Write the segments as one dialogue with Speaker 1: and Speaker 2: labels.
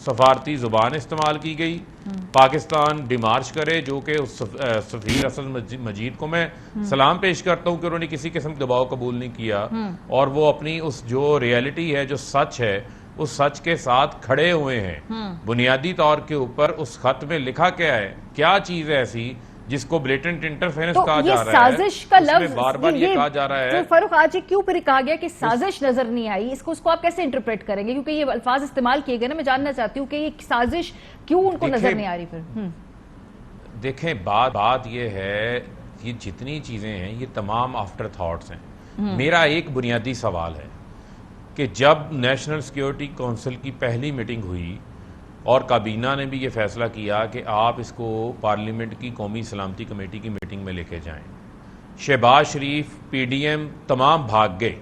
Speaker 1: سفارتی زبان استعمال کی گئی. پاکستان ڈیمارچ کرے, جو کہ اس سفیر اسد مجید کو میں سلام پیش کرتا ہوں کہ انہوں نے کسی قسم کا دباؤ قبول نہیں کیا, اور وہ اپنی اس جو ریئلٹی ہے, جو سچ ہے, اس سچ کے ساتھ کھڑے ہوئے ہیں. بنیادی طور کے اوپر اس خط میں لکھا کیا ہے, کیا چیز ہے ایسی جس کو بلیٹنٹ انٹرفیرنس کہا جا رہا ہے,
Speaker 2: سازش کا لفظ
Speaker 1: بار بار یہ کہا جا رہا ہے.
Speaker 2: فاروق آج کیوں پھر کہا گیا کہ سازش نظر نہیں آئی, اس کو آپ کیسے انٹرپریٹ کریں گے, کیونکہ یہ الفاظ استعمال کیے گئے نا, میں جاننا چاہتی ہوں کہ یہ سازش کیوں ان کو نظر نہیں آ رہی پھر.
Speaker 1: دیکھیں بات یہ ہے, یہ جتنی چیزیں ہیں یہ تمام آفٹر تھاٹس ہیں. میرا ایک بنیادی سوال ہے کہ جب نیشنل سیکیورٹی کونسل کی پہلی میٹنگ ہوئی اور کابینہ نے بھی یہ فیصلہ کیا کہ آپ اس کو پارلیمنٹ کی قومی سلامتی کمیٹی کی میٹنگ میں لے کے جائیں, شہباز شریف, پی ڈی ایم تمام بھاگ گئے,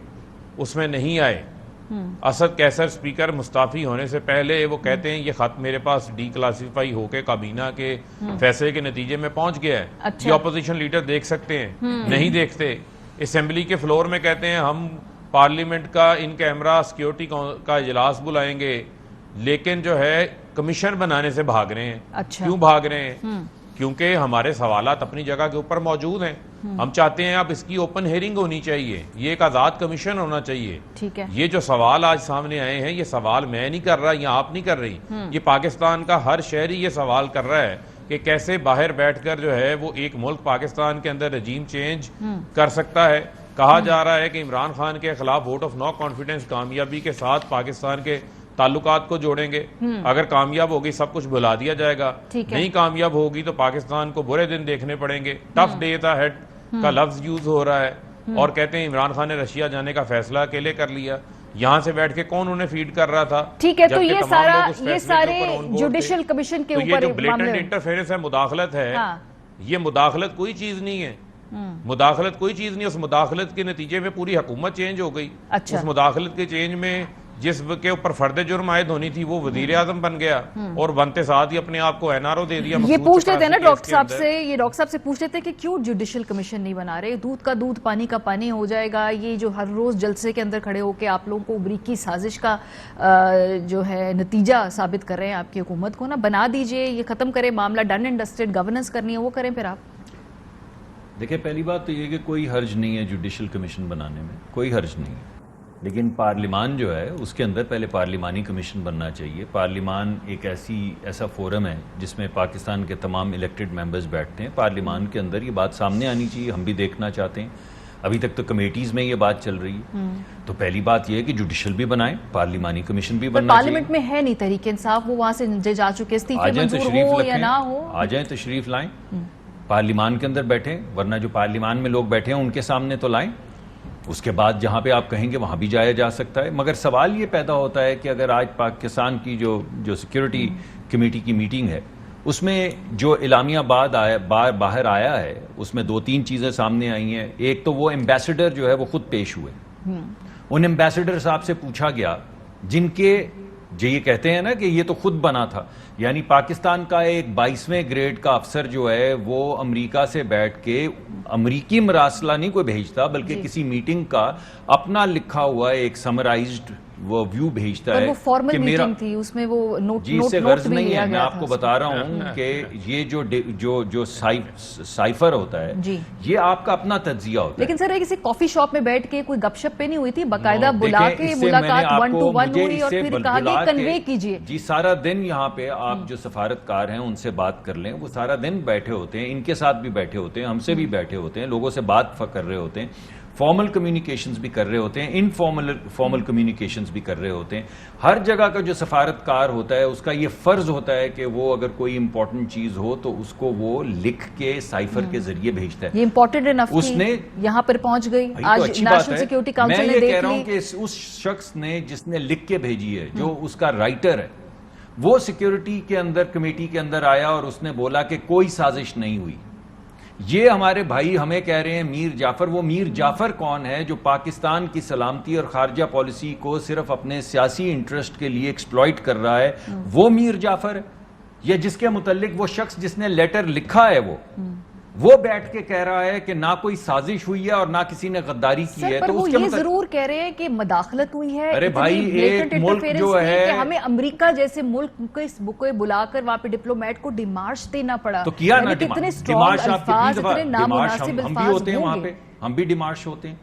Speaker 1: اس میں نہیں آئے. اسد کیسر سپیکر مستعفی ہونے سے پہلے وہ کہتے ہیں یہ خط میرے پاس ڈی کلاسیفائی ہو کے کابینہ کے فیصلے کے نتیجے میں پہنچ گیا ہے. یہ اپوزیشن لیڈر دیکھ سکتے ہیں, نہیں دیکھتے. اسمبلی کے فلور میں کہتے ہیں ہم پارلیمنٹ کا ان کیمرہ سیکیورٹی کا اجلاس بلائیں گے, لیکن جو ہے کمیشن بنانے سے بھاگ رہے ہیں. کیوں بھاگ رہے ہیں؟ کیونکہ ہمارے سوالات اپنی جگہ کے اوپر موجود ہیں. ہم چاہتے ہیں اب اس کی اوپن ہیئرنگ ہونی چاہیے, یہ ایک آزاد کمیشن ہونا چاہیے. یہ جو سوال آج سامنے آئے ہیں, یہ سوال میں نہیں کر رہا یا آپ نہیں کر رہی, یہ پاکستان کا ہر شہری یہ سوال کر رہا ہے کہ کیسے باہر بیٹھ کر جو ہے وہ ایک ملک پاکستان کے اندر رجیم چینج کر سکتا ہے. کہا جا رہا ہے کہ عمران خان کے خلاف ووٹ آف نو کانفیڈنس کامیابی کے ساتھ پاکستان کے تعلقات کو جوڑیں گے. اگر کامیاب ہوگی سب کچھ بھلا دیا جائے گا, نہیں کامیاب ہوگی تو پاکستان کو برے دن دیکھنے پڑیں گے. ٹف ڈے تھا ہیڈ کا لفظ یوز ہو رہا ہے, اور کہتے ہیں عمران خان نے رشیا جانے کا فیصلہ اکیلے کر لیا. یہاں سے بیٹھ کے کون انہیں فیڈ کر رہا تھا؟
Speaker 2: ٹھیک ہے, تو یہ سارے جوڈیشل کمیشن کے اوپر
Speaker 1: یہ جو بلیٹنٹ انٹرفیئرنس ہے, مداخلت ہے, یہ مداخلت کوئی چیز نہیں ہے. مداخلت کوئی چیز نہیں. اس مداخلت کے نتیجے میں پوری حکومت چینج ہو گئی. اس مداخلت کے چینج میں جس کے اوپر فرد جرم عائد ہونی تھی وہ وزیر اعظم بن گیا, اور بنتے ساتھ ہی اپنے آپ کو این آر او دے دیا.
Speaker 2: یہ پوچھ لیتے ہیں نا ڈاکٹر صاحب سے, یہ ڈاکٹر صاحب سے پوچھ لیتے ہیں کہ کیوں جوڈیشل کمیشن نہیں بنا رہے, دودھ کا دودھ پانی کا پانی ہو جائے گا. یہ جو ہر روز جلسے کے اندر کھڑے ہو کے آپ لوگوں کو بریکی سازش کا جو ہے نتیجہ ثابت کر رہے ہیں آپ کی حکومت کو, نا بنا دیجئے, یہ ختم کرے معاملہ, ڈن اینڈ ڈسٹڈ, گورننس کرنی ہے وہ کریں پھر آپ.
Speaker 3: دیکھیں پہلی بات تو یہ کہ کوئی حرج نہیں ہے جوڈیشل کمیشن بنانے میں, کوئی حرج نہیں ہے. لیکن پارلیمان جو ہے اس کے اندر پہلے پارلیمانی کمیشن بننا چاہیے. پارلیمان ایک ایسا فورم ہے جس میں پاکستان کے تمام الیکٹڈ ممبرز بیٹھتے ہیں. پارلیمان کے اندر یہ بات سامنے آنی چاہیے, ہم بھی دیکھنا چاہتے ہیں. ابھی تک تو کمیٹیز میں یہ بات چل رہی ہے. تو پہلی بات یہ ہے کہ جوڈیشل بھی بنائیں, پارلیمانی کمیشن بھی بننا چاہیے.
Speaker 2: پارلیمنٹ میں ہے نہیں تحریک انصاف, وہ وہاں سے جا چکے, استعفے منظور ہو یا نہ ہو,
Speaker 3: آ جائیں تشریف لائیں, پارلیمان کے اندر بیٹھیں, ورنہ جو پارلیمان میں لوگ بیٹھے ہیں ان کے سامنے تو لائیں. اس کے بعد جہاں پہ آپ کہیں گے وہاں بھی جایا جا سکتا ہے. مگر سوال یہ پیدا ہوتا ہے کہ اگر آج پاکستان کی جو سیکیورٹی کمیٹی کی میٹنگ ہے اس میں جو اعلامیہ باہر آیا ہے اس میں 2-3 چیزیں سامنے آئی ہیں. ایک تو وہ ایمبیسڈر جو ہے وہ خود پیش ہوئے, ان ایمبیسڈر صاحب سے پوچھا گیا جن کے جو یہ کہتے ہیں نا کہ یہ تو خود بنا تھا, یعنی پاکستان کا ایک 22ویں گریڈ کا افسر جو ہے وہ امریکہ سے بیٹھ کے امریکی مراسلہ نہیں کوئی بھیجتا بلکہ کسی میٹنگ کا اپنا لکھا ہوا ایک سمرائزڈ وہ ویو بھیجتا ہے.
Speaker 2: وہ فارمل میٹنگ تھی, اس میں وہ نوٹ
Speaker 3: جی سے غرض نہیں ہے, میں آپ کو بتا رہا ہوں کہ یہ جو سائفر ہوتا ہے یہ آپ کا اپنا تجزیہ ہوتا ہے.
Speaker 2: لیکن سر کسی کافی شاپ میں بیٹھ کے کوئی گپ شپ پہ نہیں ہوئی تھی, باقاعدہ بلا کے ملاقات 1 to 1 ہوئی اور پھر کہا کہ کنوے کیجئے.
Speaker 3: جی سارا دن یہاں پہ آپ جو سفارتکار ہیں ان سے بات کر لیں, وہ سارا دن بیٹھے ہوتے ہیں, ان کے ساتھ بھی بیٹھے ہوتے ہیں, ہم سے بھی بیٹھے ہوتے ہیں, لوگوں سے بات کر رہے ہوتے ہیں, فارمل کمیونیکیشنز بھی کر رہے ہوتے ہیں, انفارمل کمیونیکیشنز بھی کر رہے ہوتے ہیں. ہر جگہ کا جو سفارتکار ہوتا ہے اس کا یہ فرض ہوتا ہے کہ وہ اگر کوئی امپورٹنٹ چیز ہو تو اس کو وہ لکھ کے سائفر کے ذریعے بھیجتا ہے.
Speaker 2: یہ امپورٹنٹ انف
Speaker 3: اس نے
Speaker 2: یہاں پر پہنچ گئی, آج نیشنل سیکیورٹی کاؤنسل نے دیکھ لی.
Speaker 3: میں یہ کہہ رہا ہوں کہ اس شخص نے جس نے لکھ کے بھیجی ہے, جو اس کا رائٹر ہے, وہ سیکیورٹی کے اندر کمیٹی کے اندر آیا اور اس نے بولا کہ کوئی سازش نہیں ہوئی. یہ ہمارے بھائی ہمیں کہہ رہے ہیں میر جعفر. وہ میر جعفر کون ہے جو پاکستان کی سلامتی اور خارجہ پالیسی کو صرف اپنے سیاسی انٹرسٹ کے لیے ایکسپلائٹ کر رہا ہے؟ وہ میر جعفر ہے, یا جس کے متعلق وہ شخص جس نے لیٹر لکھا ہے وہ بیٹھ کے کہہ رہا ہے کہ نہ کوئی سازش ہوئی ہے اور نہ کسی نے غداری کی ہے.
Speaker 2: پر وہ یہ ضرور کہہ رہے ہیں کہ مداخلت ہوئی ہے.
Speaker 3: ارے بھائی ایک ملک جو ہے
Speaker 2: کہ ہمیں امریکہ جیسے ملک کو بلا کر وہاں پہ ڈپلومیٹ کو ڈیمارش دینا پڑا.
Speaker 3: تو کیا نا
Speaker 2: کتنے اسٹرانگ الفاظ، اتنے نامناسب
Speaker 3: ہم بھی
Speaker 2: الفاظ
Speaker 3: ہوتے ہیں وہاں پہ، ہم بھی ڈیمارش ہوتے ہیں،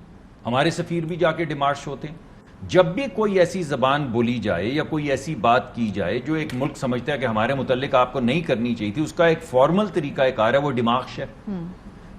Speaker 3: ہمارے سفیر بھی جا کے ڈیمارش ہوتے ہیں. جب بھی کوئی ایسی زبان بولی جائے یا کوئی ایسی بات کی جائے جو ایک ملک سمجھتا ہے کہ ہمارے متعلق آپ کو نہیں کرنی چاہیے تھی، اس کا ایک فارمل طریقہ کار ہے، وہ ڈیمارش ہے.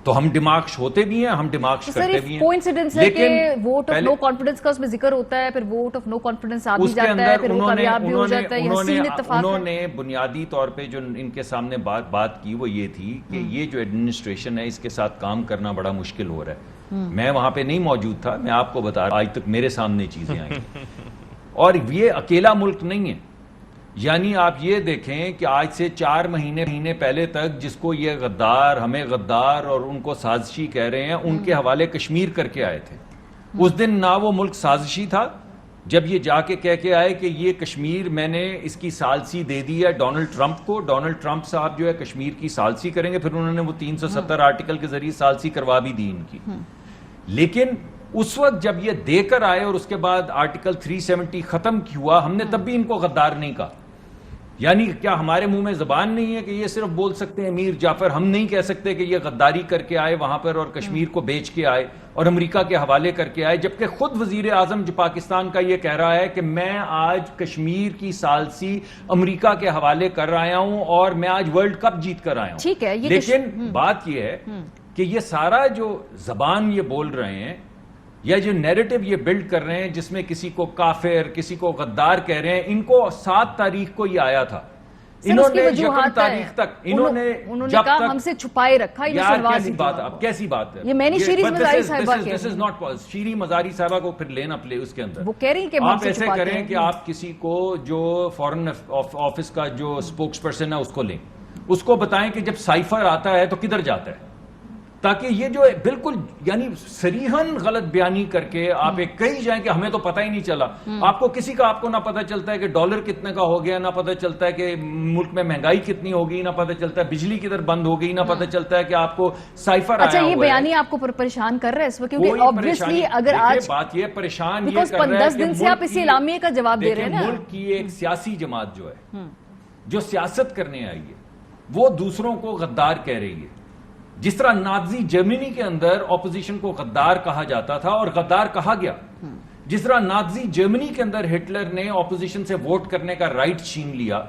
Speaker 3: تو ہم ڈیمارش ہوتے بھی ہیں، ہم ڈیمارش کرتے بھی ہیں.
Speaker 2: کوئنسیڈنس ہے کہ ووٹ آف نو کانفیڈنس کا اس میں ذکر ہوتا ہے، پھر ووٹ آف نو کانفیڈنس آ بھی جاتا ہے، پھر وہ کامیاب بھی ہو جاتا ہے. یہ حسین اتفاق ہے.
Speaker 3: انہوں نے بنیادی طور پہ جو ان کے سامنے بات کی وہ یہ تھی کہ یہ جو ایڈمنسٹریشن ہے اس کے ساتھ کام کرنا بڑا مشکل ہو رہا ہے. میں وہاں پہ نہیں موجود تھا، میں آپ کو بتا رہا، آج تک میرے سامنے چیزیں آئیں. اور یہ اکیلا ملک نہیں ہے. یعنی آپ یہ دیکھیں کہ آج سے 4 مہینے پہلے تک جس کو یہ غدار، ہمیں غدار اور ان کو سازشی کہہ رہے ہیں، ان کے حوالے کشمیر کر کے آئے تھے. اس دن نہ وہ ملک سازشی تھا، جب یہ جا کے کہہ کے آئے کہ یہ کشمیر میں نے اس کی ثالثی دے دی ہے ڈونلڈ ٹرمپ کو. ڈونلڈ ٹرمپ صاحب جو ہے کشمیر کی ثالثی کریں گے، پھر انہوں نے وہ 370 آرٹیکل کے ذریعے ثالثی کروا بھی دی ان کی. لیکن اس وقت جب یہ دے کر آئے اور اس کے بعد آرٹیکل 370 ختم ہوا، ہم نے تب بھی ان کو غدار نہیں کہا. یعنی کیا ہمارے منہ میں زبان نہیں ہے کہ یہ صرف بول سکتے ہیں میر جعفر؟ ہم نہیں کہہ سکتے کہ یہ غداری کر کے آئے وہاں پر اور کشمیر کو بیچ کے آئے اور امریکہ کے حوالے کر کے آئے، جبکہ خود وزیر اعظم جو پاکستان کا یہ کہہ رہا ہے کہ میں آج کشمیر کی ثالثی امریکہ کے حوالے کر رہا ہوں اور میں آج ورلڈ کپ جیت کر آیا ہوں.
Speaker 2: ٹھیک ہے،
Speaker 3: لیکن بات یہ ہے کہ یہ سارا جو زبان یہ بول رہے ہیں یا جو نیریٹو یہ بلڈ کر رہے ہیں جس میں کسی کو کافر، کسی کو غدار کہہ رہے ہیں، ان کو 7 تاریخ کو یہ آیا تھا. انہوں نے 1 تاریخ تک انہوں نے جب
Speaker 2: کہا
Speaker 3: تک
Speaker 2: ہم سے چھپائے رکھا.
Speaker 3: یار کیسی بات ہے، اب کیسی بات ہے
Speaker 2: یہ میں نے شیری مزاری صاحبہ کے
Speaker 3: this is not شیری مزاری صاحبہ کو پھر لینا پلے اس کے اندر.
Speaker 2: وہ کہہ رہی کہ
Speaker 3: آپ ایسے کریں کہ آپ کسی کو جو فورن آفس کا جو سپوکس پرسن ہے اس کو لیں، اس کو بتائیں کہ جب سائفر آتا ہے تو کدھر جاتا ہے، تاکہ یہ جو بالکل یعنی صریحاً غلط بیانی کر کے آپ ایک کہی جائیں کہ ہمیں تو پتہ ہی نہیں چلا. آپ کو کسی کا آپ کو نہ پتہ چلتا ہے کہ ڈالر کتنے کا ہو گیا، نہ پتہ چلتا ہے کہ ملک میں مہنگائی کتنی ہوگی، نہ پتہ چلتا ہے بجلی کدھر بند ہو گئی، نہ پتہ چلتا ہے کہ آپ کو سائفر آیا ہوا ہے.
Speaker 2: اچھا یہ بیانی آپ کو پریشان کر رہا ہے اس وقت؟ کیونکہ obviously اگر آج
Speaker 3: بات یہ پریشان یہ کر رہا ہے
Speaker 2: 10 دن سے آپ اسی اعلامیے کا جواب دے رہے ہیں نا.
Speaker 3: ملک کی ایک سیاسی جماعت جو ہے جو سیاست کرنے آئی ہے وہ دوسروں کو غدار کہہ رہی ہے. جس طرح نازی جرمنی کے اندر اپوزیشن کو غدار کہا جاتا تھا اور غدار کہا گیا، جس طرح نازی جرمنی کے اندر ہٹلر نے اپوزیشن سے ووٹ کرنے کا رائٹ چھین لیا،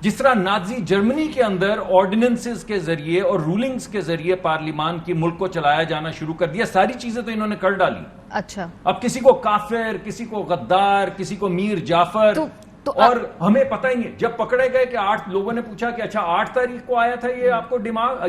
Speaker 3: جس طرح نازی جرمنی کے اندر آرڈیننسز کے ذریعے اور رولنگز کے ذریعے پارلیمان کی ملک کو چلایا جانا شروع کر دیا، ساری چیزیں تو انہوں نے کر ڈالی.
Speaker 2: اچھا
Speaker 3: اب کسی کو کافر، کسی کو غدار، کسی کو میر جعفر، اور ہمیں پتہ ہی نہیں. جب پکڑے گئے کہ 8 لوگوں نے پوچھا کہ اچھا 8 تاریخ کو آیا تھا یہ آپ کو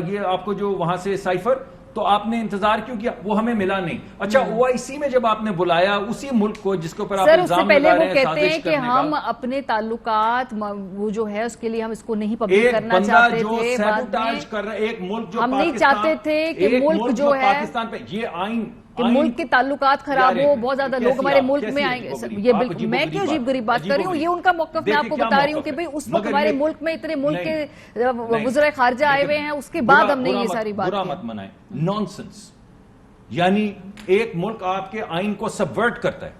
Speaker 3: یہ آپ کو جو وہاں سے سائفر، تو آپ نے انتظار کیوں کیا؟ وہ ہمیں ملا نہیں. اچھا OIC میں جب آپ نے بلایا اسی ملک کو جس کے اوپر آپ الزام لگا رہے ہیں سازش کرنے کا،
Speaker 2: کہتے ہیں کہ ہم اپنے تعلقات وہ جو ہے اس کے لیے ہم اس کو نہیں پبلک کرنا چاہتے تھے.
Speaker 3: ایک بندہ جو سیبوٹاج کر رہا ہے، ایک ملک جو
Speaker 2: ہم نہیں چاہتے تھے کہ ملک جو ہے
Speaker 3: پاکستان پہ یہ آئین
Speaker 2: کہ ملک کے تعلقات خراب ہو، بہت زیادہ لوگ ہمارے ملک میں آئیں گے. یہ بالکل میں کیوں عجیب غریب بات کر رہی ہوں، یہ ان کا موقف میں آپ کو بتا رہی ہوں کہ بھئی اس وقت ہمارے ملک میں اتنے ملک کے وزرائے خارجہ آئے ہوئے ہیں، اس کے بعد ہم نے یہ ساری بات
Speaker 3: برا مت منائیں. نانسنس. یعنی ایک ملک آپ کے آئین کو سبورٹ کرتا ہے،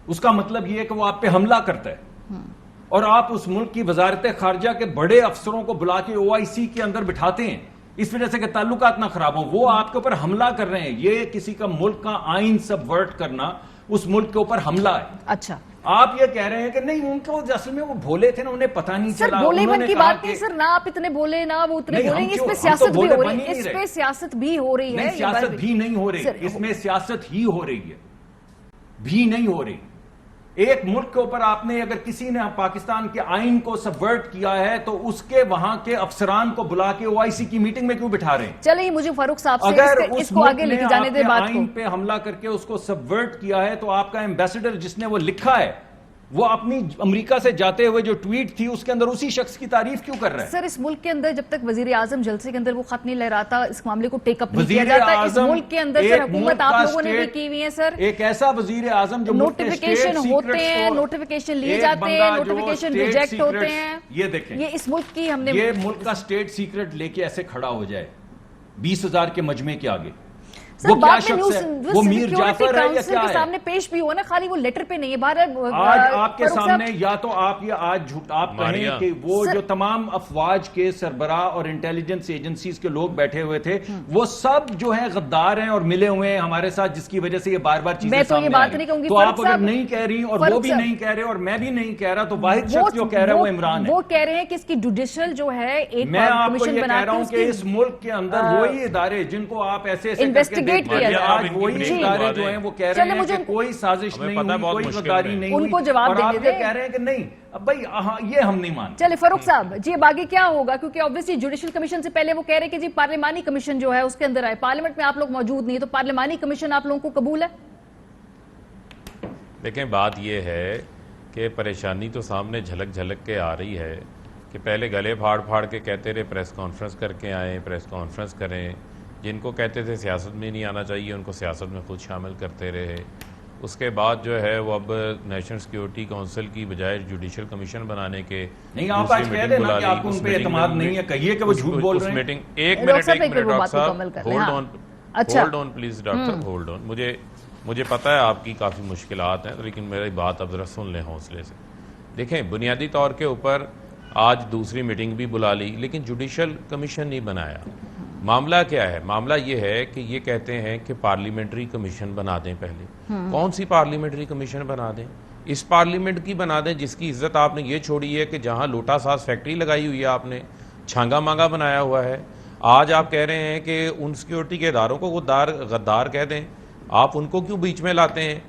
Speaker 3: اس کا مطلب یہ ہے کہ وہ آپ پہ حملہ کرتا ہے، اور آپ اس ملک کی وزارت خارجہ کے بڑے افسروں کو بلا کے OIC کے اندر بٹھاتے ہیں اس وجہ سے کہ تعلقات نہ خراب ہوں. وہ آپ کے اوپر حملہ کر رہے ہیں. یہ کسی کا ملک کا آئین سبورٹ کرنا اس ملک کے اوپر حملہ ہے.
Speaker 2: اچھا
Speaker 3: آپ یہ کہہ رہے ہیں کہ نہیں ان کو اصل میں وہ بھولے تھے نا، انہیں پتہ نہیں چلا.
Speaker 2: سر بولے بن کی بات نہیں سر، نہ آپ اتنے بولے نہ وہ اتنے بولیں. اس پہ سیاست بھی ہو رہی ہے، اس پہ سیاست بھی ہو رہی ہے.
Speaker 3: سیاست بھی نہیں ہو رہی، اس میں سیاست ہی ہو رہی ہے، بھی نہیں ہو رہی. ایک ملک کے اوپر آپ نے اگر کسی نے پاکستان کے آئین کو سبورٹ کیا ہے تو اس کے وہاں کے افسران کو بلا کے OIC کی میٹنگ میں کیوں بٹھا رہے ہیں؟
Speaker 2: چلیں مجھے فاروق صاحب سے اس کو آگے لے کے جانے دے بات کو.
Speaker 3: آئین پہ حملہ کر کے اس کو سبورٹ کیا ہے تو آپ کا ایمبیسڈر جس نے وہ لکھا ہے وہ اپنی امریکہ سے جاتے ہوئے جو ٹویٹ تھی اس کے اندر اسی شخص کی تعریف کیوں کر رہا ہے؟
Speaker 2: سر اس ملک کے اندر جب تک وزیر اعظم جلسے کے اندر وہ خط نہیں لہراتا اس معاملے کو ٹیک اپ نہیں کیا جاتا. اس ملک کے اندر سر حکومت آپ لوگوں نے بھی کی ہوئی ہے سر.
Speaker 3: ایک ایسا وزیر اعظم جو
Speaker 2: نوٹیفیکیشن ہوتے ہیں، نوٹیفیکیشن لیے جاتے ہیں، نوٹیفیکیشن ریجیکٹ ہوتے ہیں.
Speaker 3: یہ دیکھیں،
Speaker 2: یہ اس ملک کی ہم نے
Speaker 3: یہ ملک کا سٹیٹ سیکرٹ لے کے ایسے کھڑا ہو جائے 20,000 کے مجمع کے آگے.
Speaker 2: سر
Speaker 3: وہ کیا
Speaker 2: بعد میں
Speaker 3: شخص
Speaker 2: نیوز
Speaker 3: ہے؟ وہ میر جعفر ہے یا
Speaker 2: کونسل
Speaker 3: کیا
Speaker 2: کے
Speaker 3: ہے؟
Speaker 2: سامنے پیش بھی ہوا نا, خالی وہ لیٹر پہ نہیں ہے.
Speaker 3: آج آپ کے سامنے یا تو آپ یہ آج جھوٹ آپ کہیں کہ وہ جو تمام افواج کے سربراہ اور انٹیلیجنس ایجنسیز کے لوگ بیٹھے ہوئے تھے وہ سب جو ہیں غدار ہیں اور ملے ہوئے ہیں ہمارے ساتھ, جس کی وجہ سے یہ بار بار چیزیں سامنے آ رہی ہیں. تو آپ اگر نہیں کہہ رہی اور وہ بھی نہیں کہہ رہے اور میں بھی نہیں کہہ رہا, تو واحد شخص جو کہہ رہا ہے وہ عمران ہے.
Speaker 2: وہ کہہ رہے ہیں کہ اس کی جوڈیشل جو ہے ایک
Speaker 3: میں آپ کو
Speaker 2: کمیشن
Speaker 3: یہ
Speaker 2: بنا
Speaker 3: کہہ رہا ہوں کہ اس ملک کے اندر وہی ادارے جن کو آپ ایسے
Speaker 2: انویسٹیگیٹ کیا جائے,
Speaker 3: آج وہی ادارے جو ہیں وہ کہہ رہے ہیں کہ کوئی سازش نہیں ہوئی, کوئی غداری نہیں ہوئی,
Speaker 2: ان کو جواب
Speaker 3: اور آپ
Speaker 2: دینے
Speaker 3: یہ کہہ رہے ہیں کہ نہیں. اب بھائی یہ ہم نہیں مانتے.
Speaker 2: چلے فاروق صاحب جی, اب آگے کیا ہوگا؟ کیونکہ obviously جوڈیشل کمیشن سے پہلے وہ کہہ رہے کہ جی پارلیمانی کمیشن جو ہے اس کے اندر آئے, پارلیمنٹ میں آپ لوگ موجود نہیں, تو پارلیمانی کمیشن آپ لوگوں کو قبول ہے؟
Speaker 1: دیکھیں بات یہ ہے کہ پریشانی تو سامنے جھلک جھلک کے آ رہی ہے کہ پہلے گلے پھاڑ پھاڑ کے کہتے رہے پریس کانفرنس کر کے آئیں, پریس کانفرنس کریں. جن کو کہتے تھے سیاست میں نہیں آنا چاہیے ان کو سیاست میں خود شامل کرتے رہے. اس کے بعد جو ہے وہ اب نیشنل سیکیورٹی کونسل کی بجائے جوڈیشل کمیشن بنانے کے
Speaker 3: نہیں, آپ آج کہہ دیں نا کہ آپ کو ان پہ اعتماد نہیں ہے, کہیے کہ وہ جھوٹ بول رہے ہیں.
Speaker 1: ایک منٹ ڈاکٹر صاحب hold on please doctor hold on. مجھے پتا ہے آپ کی کافی مشکلات ہیں, لیکن میری بات اب ذرا سن لیں حوصلے سے. دیکھیں بنیادی طور کے اوپر آج دوسری میٹنگ بھی بلا لی لیکن جوڈیشل کمیشن نہیں بنایا. معاملہ کیا ہے؟ معاملہ یہ ہے کہ یہ کہتے ہیں کہ پارلیمنٹری کمیشن بنا دیں. پہلے کون سی پارلیمنٹری کمیشن بنا دیں؟ اس پارلیمنٹ کی بنا دیں جس کی عزت آپ نے یہ چھوڑی ہے کہ جہاں لوٹا ساز فیکٹری لگائی ہوئی ہے, آپ نے چھانگا مانگا بنایا ہوا ہے. آج آپ کہہ رہے ہیں کہ ان سیکیورٹی کے اداروں کو غدار کہہ دیں. آپ ان کو کیوں بیچ میں لاتے ہیں؟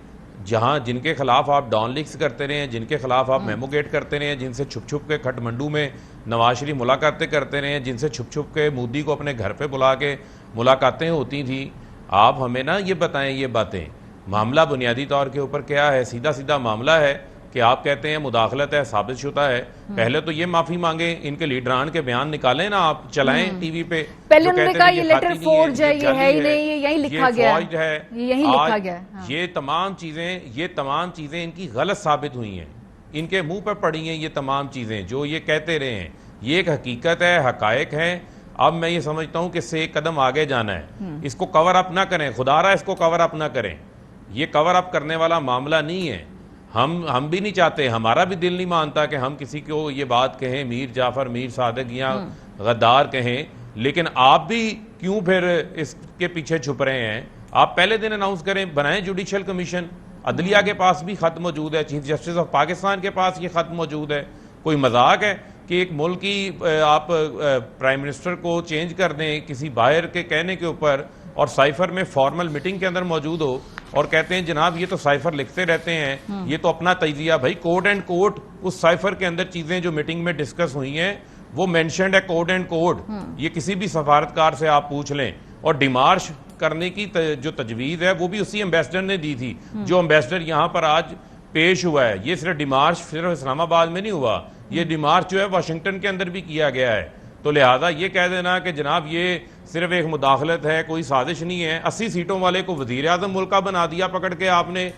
Speaker 1: جہاں جن کے خلاف آپ ڈاؤن لیکس کرتے رہے ہیں, جن کے خلاف آپ میموگیٹ کرتے رہے ہیں, جن سے چھپ چھپ کے کھٹ منڈو میں نواز شریف ملاقاتیں کرتے رہے ہیں, جن سے چھپ چھپ کے مودی کو اپنے گھر پہ بلا کے ملاقاتیں ہوتی تھیں, آپ ہمیں نا یہ بتائیں یہ باتیں. معاملہ بنیادی طور کے اوپر کیا ہے؟ سیدھا سیدھا معاملہ ہے کہ آپ کہتے ہیں مداخلت ہے, ثابت شدہ ہے. پہلے تو یہ معافی مانگیں, ان کے لیڈران کے بیان نکالیں نا, آپ چلائیں ٹی وی پہ.
Speaker 2: پہلے انہوں نے کہا یہ لیٹر فورج ہے, یہ ہے ہی نہیں, یہ یہیں لکھا گیا ہے, یہیں لکھا گیا ہے.
Speaker 1: یہ تمام چیزیں ان کی غلط ثابت ہوئی ہیں, ان کے منہ پہ پڑی ہیں یہ تمام چیزیں جو یہ کہتے رہے ہیں. یہ ایک حقیقت ہے, حقائق ہیں. اب میں یہ سمجھتا ہوں کہ اس سے ایک قدم آگے جانا ہے. اس کو کور اپ نہ کریں, خدا رہا اس کو کور اپ نہ کریں. یہ کور اپ کرنے والا معاملہ نہیں ہے. ہم بھی نہیں چاہتے, ہمارا بھی دل نہیں مانتا کہ ہم کسی کو یہ بات کہیں میر جعفر, میر صادق یا غدار کہیں, لیکن آپ بھی کیوں پھر اس کے پیچھے چھپ رہے ہیں؟ آپ پہلے دن اناؤنس کریں, بنائیں جوڈیشل کمیشن. عدلیہ کے پاس بھی خط موجود ہے, چیف جسٹس آف پاکستان کے پاس یہ خط موجود ہے. کوئی مذاق ہے کہ ایک ملک کی آپ پرائم منسٹر کو چینج کر دیں کسی باہر کے کہنے کے اوپر, اور سائفر میں فارمل میٹنگ کے اندر موجود ہو اور کہتے ہیں جناب یہ تو سائفر لکھتے رہتے ہیں, یہ تو اپنا تجزیہ. بھائی کوڈ اینڈ کوڈ اس سائفر کے اندر چیزیں جو میٹنگ میں ڈسکس ہوئی ہیں وہ مینشنڈ ہے, کوڈ اینڈ کوڈ. یہ کسی بھی سفارتکار سے آپ پوچھ لیں. اور ڈیمارش کرنے کی جو تجویز ہے وہ بھی اسی امبیسڈر نے دی تھی جو امبیسڈر یہاں پر آج پیش ہوا ہے. یہ صرف ڈیمارش صرف اسلام آباد میں نہیں ہوا, یہ ڈیمارچ جو ہے واشنگٹن کے اندر بھی کیا گیا ہے. تو لہذا یہ کہہ دینا کہ جناب یہ صرف ایک مداخلت ہے, کوئی سازش نہیں ہے. 80 سیٹوں والے کو وزیر اعظم ملک کا بنا دیا پکڑ کے آپ نے,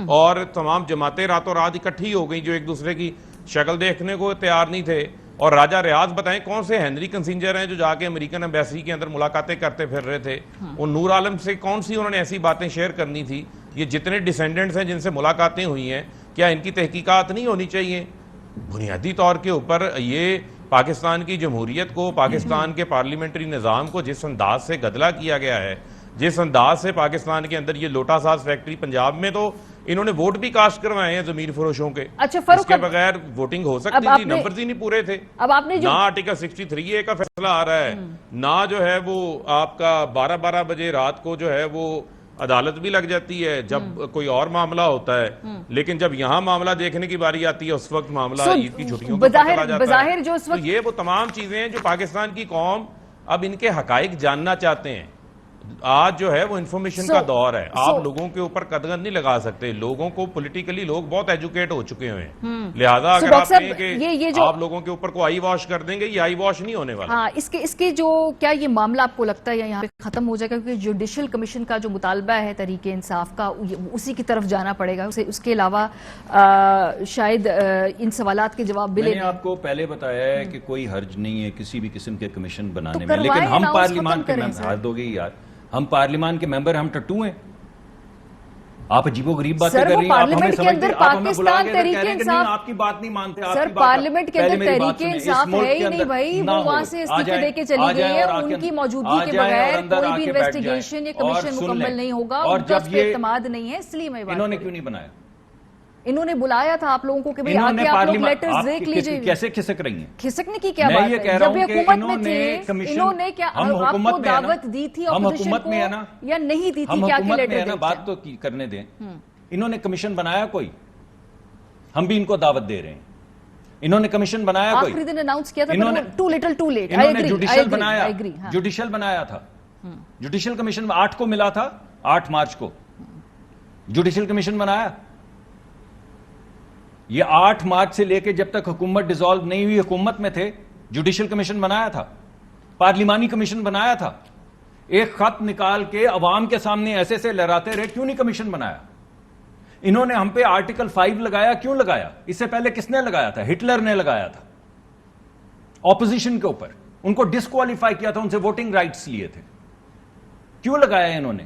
Speaker 1: اور تمام جماعتیں راتوں رات اکٹھی ہو گئی جو ایک دوسرے کی شکل دیکھنے کو تیار نہیں تھے. اور راجہ ریاض بتائیں کون سے ہنری کنسنجر ہیں جو جا کے امریکن ایمبیسی کے اندر ملاقاتیں کرتے پھر رہے تھے. اور نور عالم سے کون سی انہوں نے ایسی باتیں شیئر کرنی تھی؟ یہ جتنے ڈیسینڈنٹس ہیں جن سے ملاقاتیں ہوئی ہیں, کیا ان کی تحقیقات نہیں ہونی چاہیے؟ بنیادی طور کے اوپر یہ پاکستان کی جمہوریت کو, پاکستان کے پارلیمنٹری نظام کو جس انداز سے گدلا کیا گیا ہے, جس انداز سے پاکستان کے اندر یہ لوٹا ساز فیکٹری, پنجاب میں تو انہوں نے ووٹ بھی کاسٹ کروائے ہیں زمین فروشوں کے. اس کے بغیر ووٹنگ ہو سکتی تھی, نمبرز ہی نہیں پورے تھے. نہ آرٹیکل 63A کا فیصلہ آ رہا ہے, نہ جو ہے وہ آپ کا 12 بجے رات کو جو ہے وہ عدالت بھی لگ جاتی ہے جب کوئی اور معاملہ ہوتا ہے, لیکن جب یہاں معاملہ دیکھنے کی باری آتی ہے اس وقت معاملہ عید کی چھٹیوں کا چلا جاتا ہے. تو یہ وہ تمام چیزیں ہیں جو پاکستان کی قوم اب ان کے حقائق جاننا چاہتے ہیں. آج جو ہے وہ انفارمیشن کا دور ہے. آپ لوگوں کے اوپر قدغن نہیں لگا سکتے. لوگوں کو پولیٹیکلی لوگ بہت ایجوکیٹ ہو چکے ہوئے ہیں, لہذا اگر آپ کہیں کہ آپ لوگوں کے اوپر کو آئی واش کر دیں گے, یہ آئی واش نہیں ہونے والا.
Speaker 2: ہاں, اس کے جو کیا یہ معاملہ آپ کو لگتا ہے یہاں پہ ختم ہو جائے گا, کیونکہ جوڈیشل کمیشن کا جو مطالبہ ہے تحریک انصاف کا, اسی کی طرف جانا پڑے گا. اس کے علاوہ شاید ان سوالات کے جواب ملے.
Speaker 3: میں نے آپ کو پہلے بتایا ہے کہ کوئی حرج نہیں ہے کسی بھی قسم کے کمیشن بنانے میں, لیکن ہم پارلیمان کے ممبر, حد ہو گئی یار, ہم پارلیمان کے ممبر, ہم ٹٹو ہیں. آپ عجیب و غریب باتیں کر رہی ہیں. آپ ہمیں سمجھتے ہیں, آپ ہمیں بلا کے کہہ رہے ہیں کہ نہیں آپ کی بات نہیں مانتے.
Speaker 2: سر پارلیمنٹ کے اندر تحریک انصاف ہے ہی نہیں بھائی, وہ وہاں سے استعفے دے کے چلی گئی ہے. ان کی موجودگی کے بغیر کوئی بھی انویسٹیگیشن یا کمیشن مکمل نہیں ہوگا.
Speaker 3: اور جب یہ
Speaker 2: اعتماد نہیں ہے, اس لیے میں
Speaker 3: انہوں نے کیوں نہیں بنایا؟
Speaker 2: انہوں نے بلایا تھا آپ لوگوں کو کہ بھئی آکے آپ لوگ لیٹرز دیکھ لیجئے.
Speaker 3: کیسے کھسک رہی ہیں؟
Speaker 2: کھسکنے کی کیا بات ہے؟ جب یہ حکومت میں تھے, انہوں نے کیا آپ کو دعوت دی تھی اپوزیشن کو یا نہیں دی تھی کہ آکے لیٹر دیکھ؟
Speaker 3: بات تو کرنے دیں. انہوں نے کمیشن بنایا کوئی؟ ہم بھی ان کو دعوت دے رہے ہیں. انہوں نے کمیشن بنایا کوئی؟
Speaker 2: آخری دن اناؤنس کیا تھا, ٹو لٹل ٹو لیٹ.
Speaker 3: انہوں نے جوڈیشل بنایا, جوڈیشل بنایا تھا. جوڈیشل کمیشن 8 کو ملا تھا, 8 مارچ کو جوڈیشل کمیشن بنایا. یہ 8 مارچ سے لے کے جب تک حکومت ڈیزالو نہیں ہوئی, حکومت میں تھے, جوڈیشل کمیشن بنایا تھا, پارلیمانی کمیشن بنایا تھا. ایک خط نکال کے عوام کے سامنے ایسے سے لہراتے رہے, کیوں نہیں کمیشن بنایا؟ انہوں نے ہم پہ آرٹیکل 5 لگایا, کیوں لگایا؟ اس سے پہلے کس نے لگایا تھا؟ ہٹلر نے لگایا تھا اپوزیشن کے اوپر. ان کو ڈسکوالیفائی کیا تھا, ان سے ووٹنگ رائٹس لیے تھے. کیوں لگایا انہوں نے؟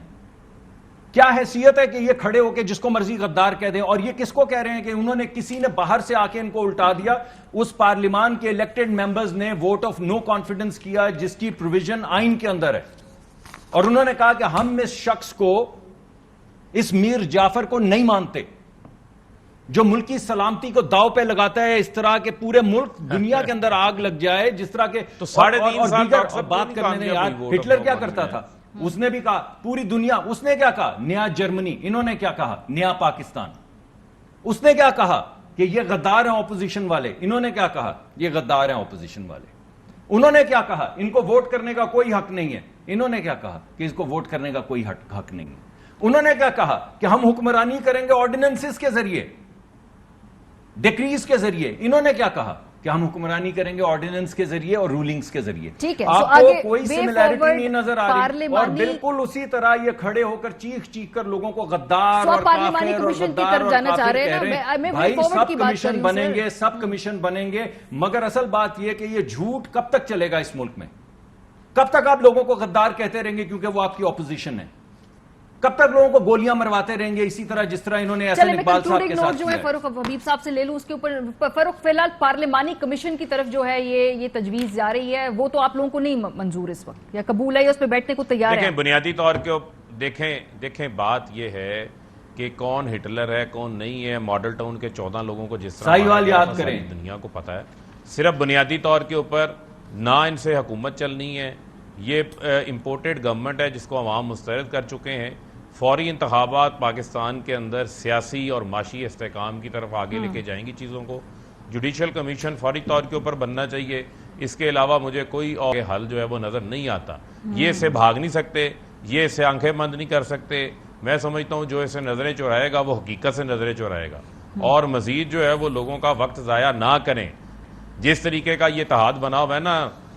Speaker 3: کیا حیثیت ہے کہ یہ کھڑے ہو کے جس کو مرضی غدار کہہ دیں؟ اور یہ کس کو کہہ رہے ہیں کہ انہوں نے, کسی نے باہر سے آ کے ان کو الٹا دیا. اس پارلیمان کے الیکٹڈ ممبرز نے ووٹ آف نو کانفیڈنس کیا, جس کی پروویژن آئین کے اندر ہے, اور انہوں نے کہا کہ ہم اس شخص کو, اس میر جعفر کو نہیں مانتے, جو ملک کی سلامتی کو داؤ پہ لگاتا ہے. اس طرح کے پورے ملک دنیا کے اندر آگ لگ جائے جس طرح کے.
Speaker 1: تو 3.5 سال
Speaker 3: بات کرنے میں یار, ہٹلر کیا کرتا تھا؟ اس نے بھی کہا پوری دنیا, اس نے کیا کہا؟ نیا جرمنی. انہوں نے کیا کہا؟ نیا پاکستان. اس نے کیا کہا کہ یہ غدار ہیں اپوزیشن والے. انہوں نے کیا کہا؟ یہ غدار ہیں اپوزیشن والے. انہوں نے کیا کہا؟ ان کو ووٹ کرنے کا کوئی حق نہیں ہے. انہوں نے کیا کہا کہ اس کو ووٹ کرنے کا کوئی حق نہیں ہے. انہوں نے کیا کہا کہ ہم حکمرانی کریں گے آرڈیننسز کے ذریعے, ڈیکریز کے ذریعے. انہوں نے کیا کہا کہ ہم حکمرانی کریں گے آرڈیننس کے ذریعے اور رولنگز کے ذریعے. آپ کو کوئی سملیرٹی نہیں نظر آ رہی, اور بالکل اسی طرح یہ کھڑے ہو کر چیخ کر لوگوں کو غدار اور کافر اور غدار اور کافر کہہ رہے ہیں. بھائی سب کمیشن بنیں گے, سب کمیشن بنیں گے, مگر اصل بات یہ کہ یہ جھوٹ کب تک چلے گا اس ملک میں؟ کب تک آپ لوگوں کو غدار کہتے رہیں گے کیونکہ وہ آپ کی اپوزیشن ہے؟ کب تک لوگوں کو گولیاں مرواتے رہیں گے اسی طرح جس طرح انہوں نے احسن اقبال صاحب کے ساتھ کیا ہے؟
Speaker 2: فاروق حبیب صاحب سے لے لوں اس کے اوپر. فاروق, فی الحال پارلیمانی کمیشن کی طرف جو ہے یہ تجویز جا رہی ہے, وہ تو آپ لوگوں کو نہیں منظور اس وقت, یا قبول ہے, یا اس پہ بیٹھنے کو تیار ہے؟
Speaker 1: دیکھیں بنیادی طور کے دیکھیں بات یہ ہے کہ کون ہٹلر ہے کون نہیں ہے. ماڈل ٹاؤن کے 14 لوگوں کو جس طرح
Speaker 3: سائیوال یاد کریں,
Speaker 1: دنیا کو پتا ہے. صرف بنیادی طور کے اوپر نہ ان سے حکومت چلنی ہے, یہ امپورٹڈ گورنمنٹ ہے جس کو عوام مسترد کر چکے ہیں. فوری انتخابات پاکستان کے اندر سیاسی اور معاشی استحکام کی طرف آگے لے کے جائیں گی چیزوں کو. جوڈیشل کمیشن فوری طور کے اوپر بننا چاہیے. اس کے علاوہ مجھے کوئی اور حل جو ہے وہ نظر نہیں آتا. یہ اسے بھاگ نہیں سکتے, یہ اسے آنکھیں بند نہیں کر سکتے. میں سمجھتا ہوں جو اسے نظریں چرائے گا وہ حقیقت سے نظریں چرائے گا, اور مزید جو ہے وہ لوگوں کا وقت ضائع نہ کریں. جس طریقے کا یہ اتحاد بنا ہوا ہے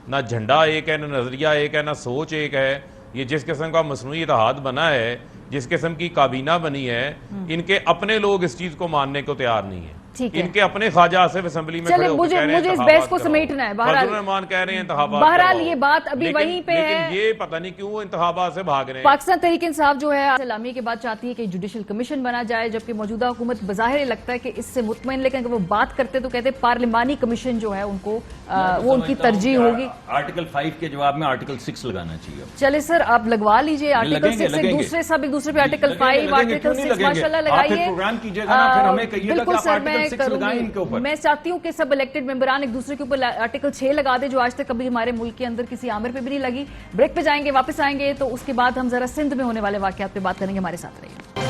Speaker 1: نہ جھنڈا ایک ہے, نہ نظریہ ایک ہے, نہ سوچ ایک ہے. یہ جس قسم کا مصنوعی اتحاد بنا ہے, جس قسم کی کابینہ بنی ہے, ان کے اپنے لوگ اس چیز کو ماننے کو تیار نہیں ہیں. ان کے اپنے خواجہ آصف اسمبلی میں کھڑے ہو کے کہہ رہے ہیں
Speaker 2: مجھے اس بحث کو سمیٹنا ہے.
Speaker 1: فضل الرحمان کہہ رہے ہیں انتخابات.
Speaker 2: بہرحال یہ بات ابھی وہیں پہ ہے,
Speaker 1: لیکن یہ پتہ نہیں کیوں انتخابات سے بھاگ رہے ہیں.
Speaker 2: پاکستان تحریک انصاف جو ہے اعلامیے کے بعد چاہتی ہے کہ جوڈیشل کمیشن بنا جائے, جبکہ موجودہ حکومت بظاہر لگتا ہے کہ اس سے مطمئن, لیکن اگر وہ بات کرتے تو کہتے پارلیمانی کمیشن جو ہے ان کو وہ ان کی ترجیح ہوگی.
Speaker 3: آرٹیکل 5 کے جواب میں آرٹیکل 6 لگانا چاہیے.
Speaker 2: چلے سر آپ لگوا لیجئے آرٹیکل 6, ایک دوسرے سب ایک دوسرے پہ آرٹیکل 5 آرٹیکل 6 ماشاءاللہ لگائیے. بالکل سر, میں کروں, میں چاہتی ہوں کہ سب الیکٹڈ ممبران ایک دوسرے کے اوپر آرٹیکل 6 لگا دے, جو آج تک کبھی ہمارے ملک کے اندر کسی آمر پہ بھی نہیں لگی. بریک پہ جائیں گے, واپس آئیں گے تو اس کے بعد ہم ذرا سندھ میں ہونے والے واقعات پہ بات کریں گے. ہمارے ساتھ رہیے.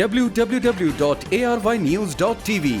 Speaker 4: www.arYnews.tv।